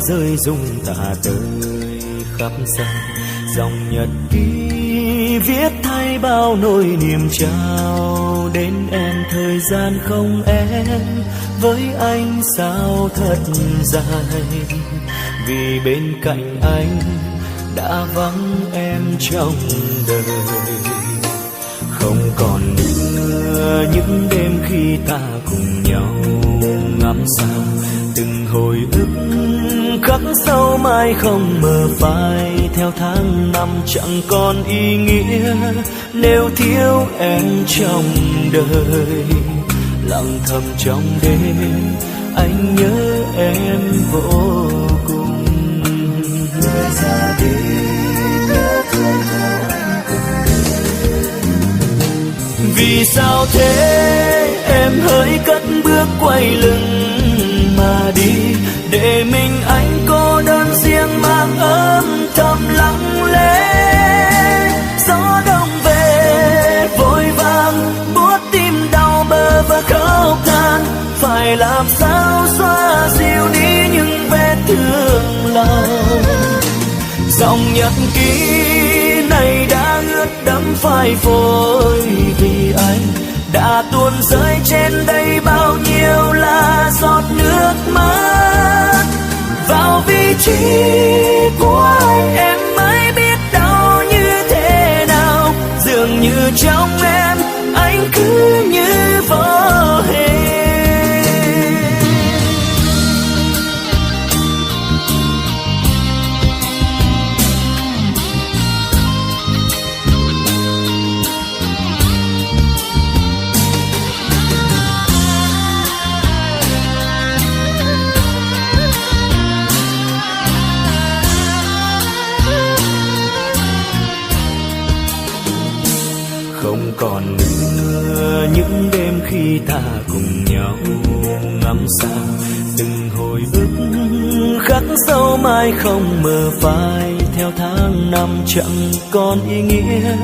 rơi rụng tả tơi khắp sân. Dòng nhật ký viết thay bao nỗi niềm trao đến em. Thời gian không em với anh sao thật dài, vì bên cạnh anh đã vắng em trong đời. Không còn nữa những đêm khi ta cùng nhau ngắm sao, từng hồi ức khắc sâu mãi không mờ phai. Theo tháng năm chẳng còn ý nghĩa nếu thiếu em trong đời. Lặng thầm trong đêm anh nhớ em vô cùng. Người ra đi nhớ thương anh cùng. Vì sao thế em hỡi cất bước quay lưng mà đi, để mình anh cô đơn riêng mang ấm thầm lặng lẽ. Gió đông về vội vàng buốt tim đau bờ và khóc than, phải làm sao xóa dịu đi những vết thương lòng. Dòng nhật ký này đã ướt đẫm phai phôi, vì anh đã tuôn rơi trên đây bao nhiêu là giọt nước mắt. Vào vị trí của anh em mới biết đau như thế nào, dường như trong em anh cứ như vô hình. Không còn nữa những đêm khi ta cùng nhau ngắm sao, từng hồi ức khắc sâu mãi không mờ phai. Theo tháng năm chẳng còn ý nghĩa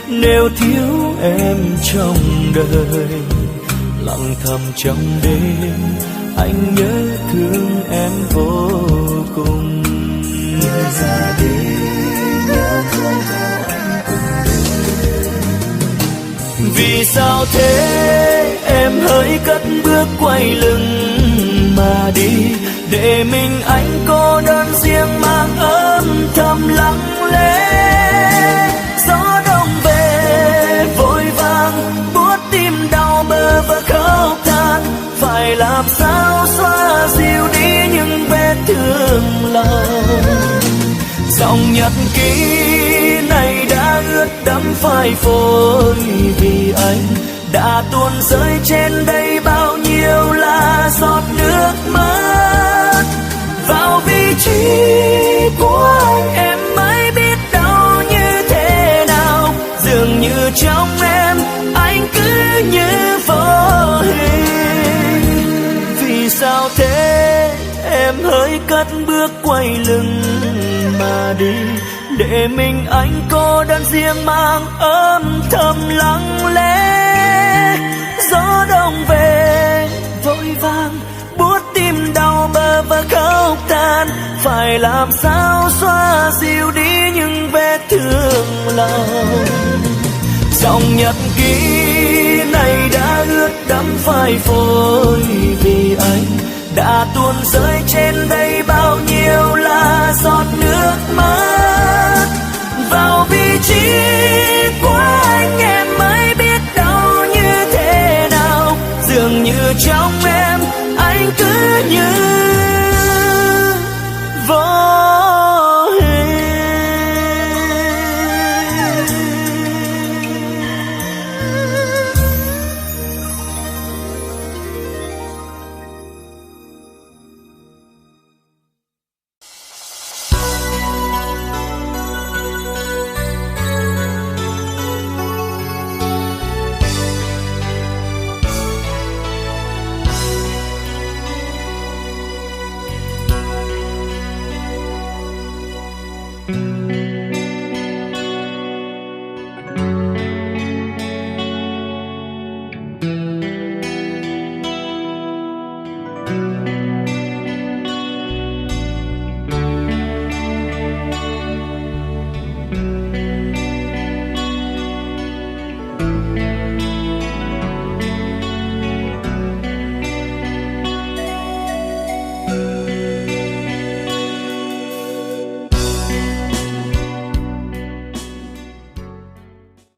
nếu thiếu em trong đời. Lặng thầm trong đêm anh nhớ thương em vô cùng. Người ra đi nhớ thương anh cùng. Vì sao thế em hỡi cất bước quay lưng mà đi, để mình anh cô đơn riêng mang ấm thầm lặng lẽ. Gió đông về vội vàng buốt tim đau bờ và khóc than, phải làm sao xóa dịu đi những vết thương lòng. Dòng nhật ký này đã ướt đẫm phai phôi, vì anh đã tuôn rơi trên đây bao nhiêu là giọt nước mắt. Vào vị trí của anh em mới biết đau như thế nào, dường như trong em anh cứ như vô hình. Vì sao thế em hỡi cất bước quay lưng mà đi, để mình anh cô đơn riêng mang ấm thầm lặng lẽ. Gió đông về vội vàng buốt tim đau bờ và khóc than, phải làm sao xóa dịu đi những vết thương lòng. Dòng nhật ký này đã ướt đẫm phai phôi, vì anh đã tuôn rơi trên đây bao nhiêu là giọt nước mắt.